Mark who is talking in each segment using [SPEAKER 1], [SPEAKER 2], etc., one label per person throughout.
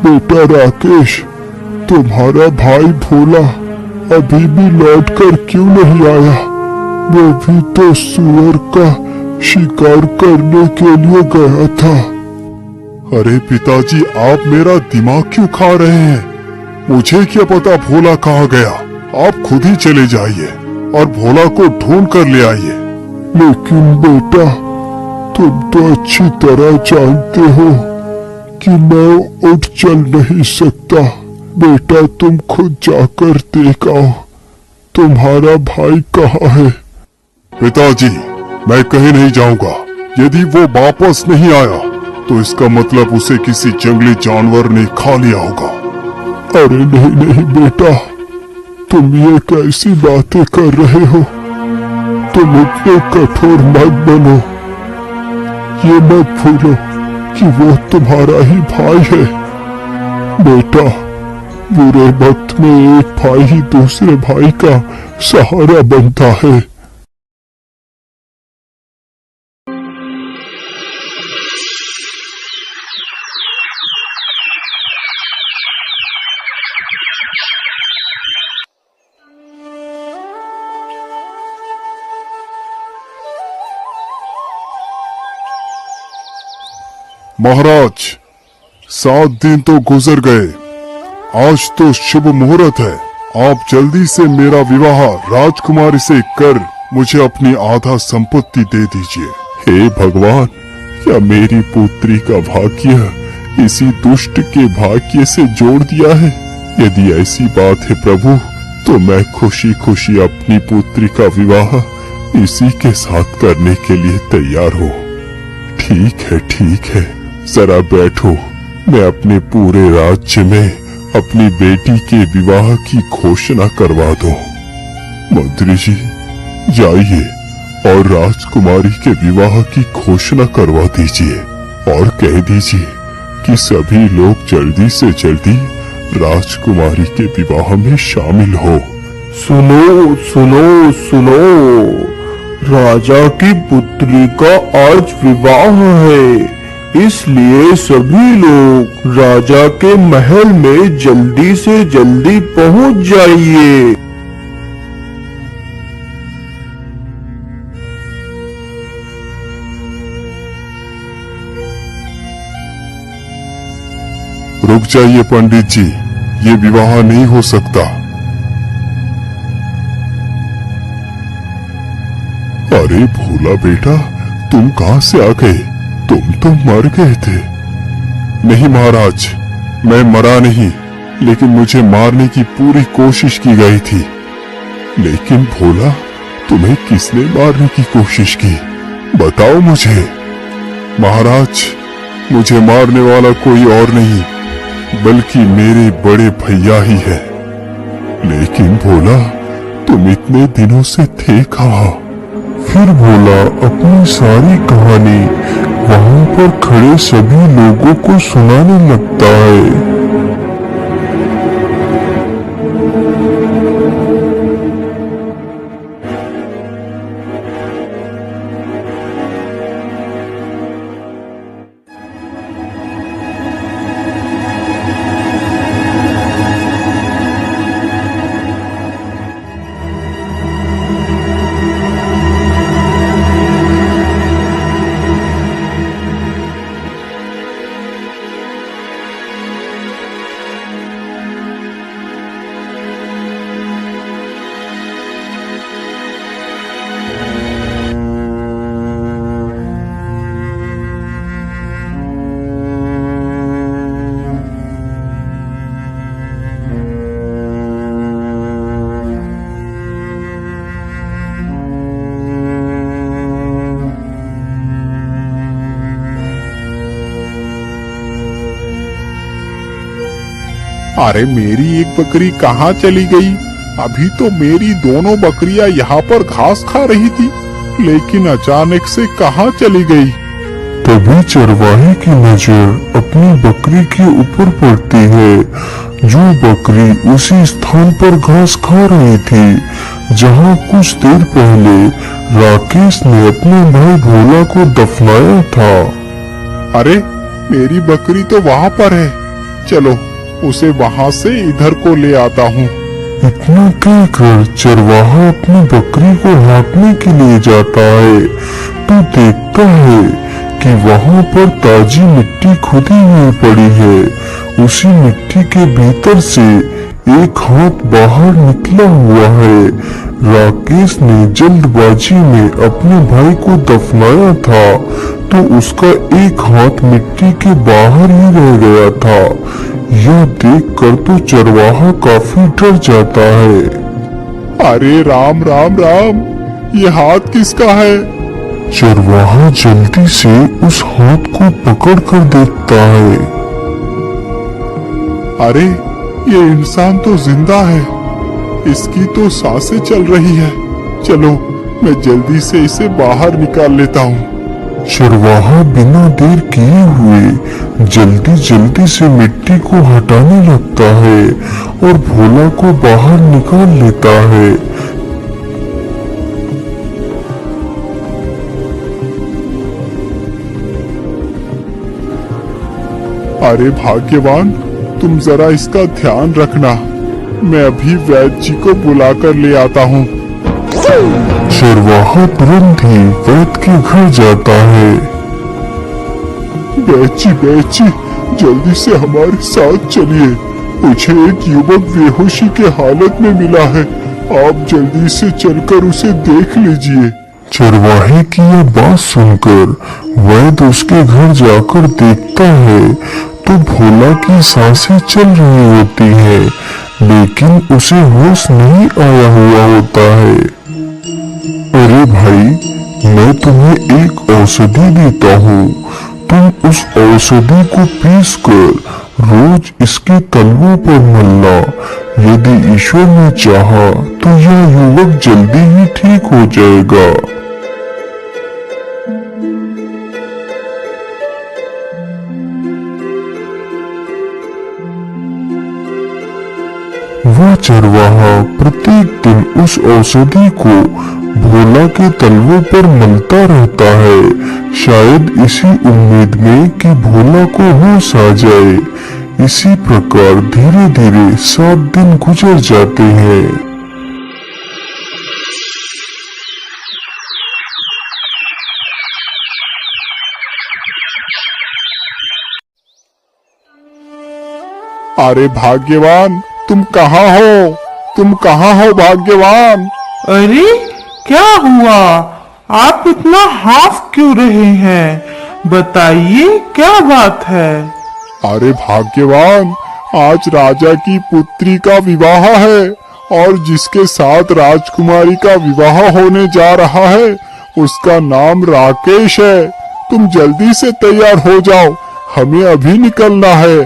[SPEAKER 1] बेटा राकेश, तुम्हारा भाई भोला अभी भी लौट कर क्यों नहीं आया? वो भी तो सुअर का शिकार करने के लिए गया था।
[SPEAKER 2] अरे पिताजी, आप मेरा दिमाग क्यों खा रहे हैं? मुझे क्या पता भोला कहाँ गया। आप खुद ही चले जाइए और भोला को ढूंढ कर ले आइए।
[SPEAKER 1] लेकिन बेटा, तुम तो अच्छी तरह जानते हो कि मैं उठ चल नहीं सकता। बेटा, तुम खुद जाकर देख आओ, तुम्हारा भाई कहाँ है?
[SPEAKER 2] पिताजी, मैं कहीं नहीं जाऊंगा। यदि वो वापस नहीं आया तो इसका मतलब उसे किसी जंगली जानवर ने खा लिया होगा।
[SPEAKER 1] अरे नहीं नहीं बेटा, तुम ये कैसी बातें कर रहे हो? तुम इतने कठोर मत बनो। ये मत भूलो कि वो तुम्हारा ही भाई है। बेटा, बुरे वक्त में एक भाई ही दूसरे भाई का सहारा बनता है।
[SPEAKER 2] महाराज, 7 दिन तो गुजर गए। आज तो शुभ मुहूर्त है। आप जल्दी से मेरा विवाह राजकुमारी से कर मुझे अपनी आधा संपत्ति दे दीजिए।
[SPEAKER 1] हे भगवान, क्या मेरी पुत्री का भाग्य इसी दुष्ट के भाग्य से जोड़ दिया है? यदि ऐसी बात है प्रभु, तो मैं खुशी खुशी अपनी पुत्री का विवाह इसी के साथ करने के लिए तैयार हूँ। ठीक है, जरा बैठो। मैं अपने पूरे राज्य में अपनी बेटी के विवाह की घोषणा करवा दूं। मंत्री जी, जाइए और राजकुमारी के विवाह की घोषणा करवा दीजिए और कह दीजिए कि सभी लोग जल्दी से जल्दी राजकुमारी के विवाह में शामिल हो।
[SPEAKER 3] सुनो सुनो सुनो, राजा की पुत्री का आज विवाह है, इसलिए सभी लोग राजा के महल में जल्दी से जल्दी पहुंच जाइए।
[SPEAKER 2] रुक जाइए पंडित जी, ये विवाह नहीं हो सकता।
[SPEAKER 1] अरे भोला बेटा, तुम कहाँ से आ गए? तुम तो मर गए थे।
[SPEAKER 2] नहीं महाराज, मैं मरा नहीं, लेकिन मुझे मारने की पूरी कोशिश की गई थी।
[SPEAKER 1] लेकिन भोला, तुम्हें किसने मारने की कोशिश की? बताओ मुझे।
[SPEAKER 2] महाराज, मुझे मारने वाला कोई और नहीं बल्कि मेरे बड़े भैया ही है।
[SPEAKER 1] लेकिन भोला, तुम इतने दिनों से थे कहाँ? फिर भोला अपनी सारी कहानी वहां पर खड़े सभी लोगों को सुनाने लगता है।
[SPEAKER 2] अरे मेरी एक बकरी कहाँ चली गई? अभी तो मेरी दोनों बकरियां यहाँ पर घास खा रही थी, लेकिन अचानक से कहाँ चली गई?
[SPEAKER 1] तभी चरवाहे की नजर अपनी बकरी के ऊपर पड़ती है, जो बकरी उसी स्थान पर घास खा रही थी जहाँ कुछ देर पहले राकेश ने अपने भाई भोला को दफनाया था।
[SPEAKER 2] अरे मेरी बकरी तो वहाँ पर है,
[SPEAKER 1] चलो उसे वहाँ से इधर को ले आता हूँ।
[SPEAKER 3] इतना कहकर चरवाहा अपनी बकरी को हाँकने के लिए जाता है तो देखता है कि वहाँ पर ताजी मिट्टी खुदी हुई पड़ी है। उसी मिट्टी के भीतर से एक हाथ बाहर निकला हुआ है। राकेश ने जल्दबाजी में अपने भाई को दफनाया था तो उसका एक हाथ मिट्टी के बाहर ही रह गया था। यह देखकर तो चरवाहा काफी डर जाता है।
[SPEAKER 1] अरे राम राम राम, ये हाथ किसका है?
[SPEAKER 3] चरवाहा जल्दी से उस हाथ को पकड़कर देखता है।
[SPEAKER 1] अरे ये इंसान तो जिंदा है, इसकी तो सांसें चल रही है। चलो मैं जल्दी से इसे बाहर निकाल लेता हूँ।
[SPEAKER 3] चरवाहा बिना देर किए हुए जल्दी से मिट्टी को हटाने लगता है और भोला को बाहर निकाल लेता है।
[SPEAKER 1] अरे भाग्यवान, तुम जरा इसका ध्यान रखना, मैं अभी वैद्य जी को बुलाकर ले आता हूँ।
[SPEAKER 3] चरवाहा तुरंत ही वैद्य के घर जाता है।
[SPEAKER 1] वैद्य जी, जल्दी से हमारे साथ चलिए, मुझे एक युवक बेहोशी के हालत में मिला है, आप जल्दी से चलकर उसे देख लीजिए।
[SPEAKER 3] चरवाहे की यह बात सुनकर वैद्य उसके घर जाकर देखता है तो भोला की सांसें चल रही होती है, लेकिन उसे होश नहीं आया हुआ होता है। अरे भाई, मैं तुम्हें एक औषधि देता हूँ, तुम उस औषधि को पीसकर रोज इसके तलवों पर मलना। यदि ईश्वर ने चाहा तो यह युवक जल्दी ही ठीक हो जाएगा। वह चरवाहा प्रत्येक दिन उस औषधि को भोला के तलवों पर मलता रहता है, शायद इसी उम्मीद में कि भोला को होश आ जाए। इसी प्रकार धीरे धीरे 7 दिन गुजर जाते हैं।
[SPEAKER 1] अरे भाग्यवान, तुम कहाँ हो? तुम कहाँ हो भाग्यवान?
[SPEAKER 4] अरे क्या हुआ? आप इतना हाफ क्यों रहे हैं? बताइए क्या बात है?
[SPEAKER 1] अरे भाग्यवान, आज राजा की पुत्री का विवाह है और जिसके साथ राजकुमारी का विवाह होने जा रहा है उसका नाम राकेश है। तुम जल्दी से तैयार हो जाओ, हमें अभी निकलना है।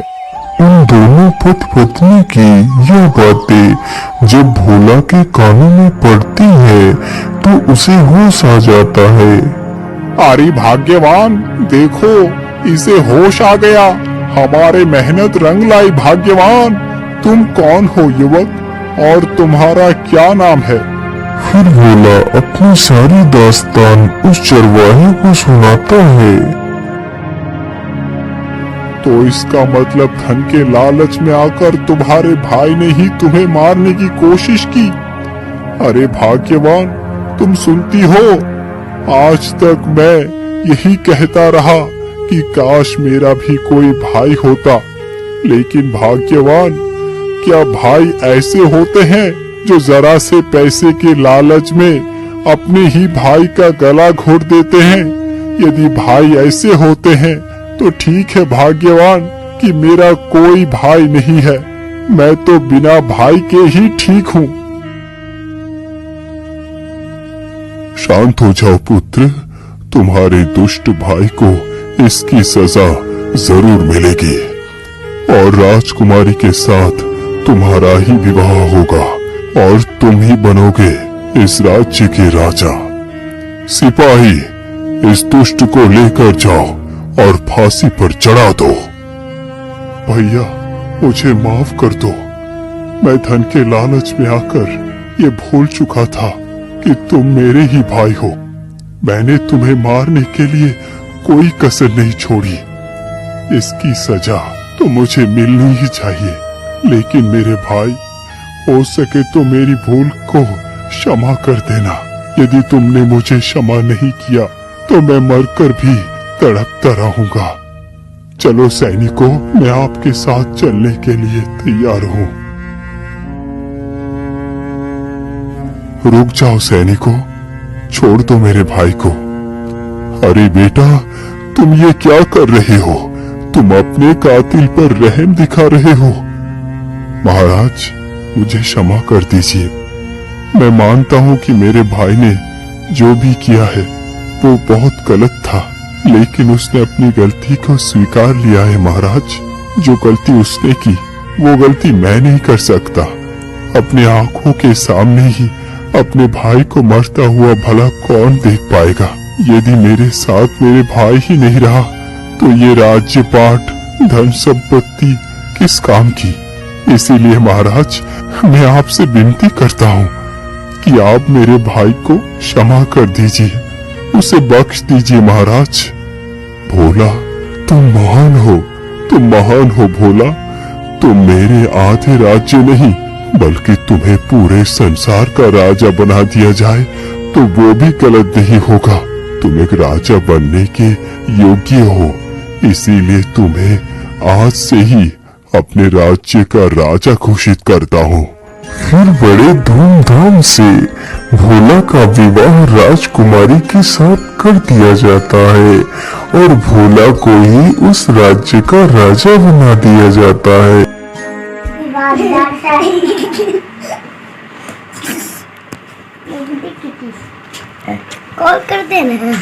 [SPEAKER 3] उन दोनों पति पत्नी की यह बातें जब भोला के कानों में पड़ती है तो उसे होश आ जाता है।
[SPEAKER 1] अरे भाग्यवान, देखो इसे होश आ गया, हमारे मेहनत रंग लाई। भाग्यवान, तुम कौन हो युवक और तुम्हारा क्या नाम है?
[SPEAKER 3] फिर भोला अपनी सारी दास्तान उस चरवाहे को सुनाता है।
[SPEAKER 1] तो इसका मतलब धन के लालच में आकर तुम्हारे भाई ने ही तुम्हें मारने की कोशिश की। अरे भाग्यवान, तुम सुनती हो, आज तक मैं यही कहता रहा कि काश मेरा भी कोई भाई होता, लेकिन भाग्यवान, क्या भाई ऐसे होते हैं जो जरा से पैसे के लालच में अपने ही भाई का गला घोट देते हैं? यदि भाई ऐसे होते हैं तो ठीक है भाग्यवान कि मेरा कोई भाई नहीं है, मैं तो बिना भाई के ही ठीक हूँ।
[SPEAKER 2] शांत हो जाओ पुत्र, तुम्हारे दुष्ट भाई को इसकी सजा जरूर मिलेगी और राजकुमारी के साथ तुम्हारा ही विवाह होगा और तुम ही बनोगे इस राज्य के राजा। सिपाही, इस दुष्ट को लेकर जाओ और फांसी पर चढ़ा दो।
[SPEAKER 1] भैया, मुझे माफ कर दो, मैं धन के लालच में आकर ये भूल चुका था कि तुम मेरे ही भाई हो। मैंने तुम्हें मारने के लिए कोई कसर नहीं छोड़ी। इसकी सजा तो मुझे मिलनी ही चाहिए। लेकिन मेरे भाई, हो सके तो मेरी भूल को क्षमा कर देना। यदि तुमने मुझे क्षमा नहीं किया तो मैं मरकर भी तड़पता रहूंगा। चलो सैनिकों, मैं आपके साथ चलने के लिए तैयार हूँ। रुक जाओ सैनिकों, छोड़ दो मेरे भाई को। अरे बेटा, तुम ये क्या कर रहे हो? तुम अपने कातिल पर रहम दिखा रहे हो। महाराज, मुझे क्षमा कर दीजिए। मैं मानता हूँ कि मेरे भाई ने जो भी किया है वो बहुत गलत था, लेकिन उसने अपनी गलती को स्वीकार लिया है। महाराज, जो गलती उसने की वो गलती मैं नहीं कर सकता। अपने आंखों के सामने ही अपने भाई को मरता हुआ भला कौन देख पाएगा? यदि मेरे साथ मेरे भाई ही नहीं रहा तो ये राज्य पाठ, धन संपत्ति किस काम की? इसीलिए महाराज, मैं आपसे विनती करता हूँ कि आप मेरे भाई को क्षमा कर दीजिए, उसे बख्श दीजिए। महाराज, भोला, तुम महान हो, तुम महान हो भोला। तुम मेरे आधे राज्य नहीं बल्कि तुम्हें पूरे संसार का राजा बना दिया जाए तो वो भी गलत नहीं होगा। तुम एक राजा बनने के योग्य हो, इसीलिए तुम्हें आज से ही अपने राज्य का राजा घोषित करता हूँ।
[SPEAKER 3] फिर बड़े धूमधाम से भोला का विवाह राजकुमारी के साथ कर दिया जाता है और भोला को ही उस राज्य का राजा बना दिया जाता है।
[SPEAKER 5] कॉल कर देना।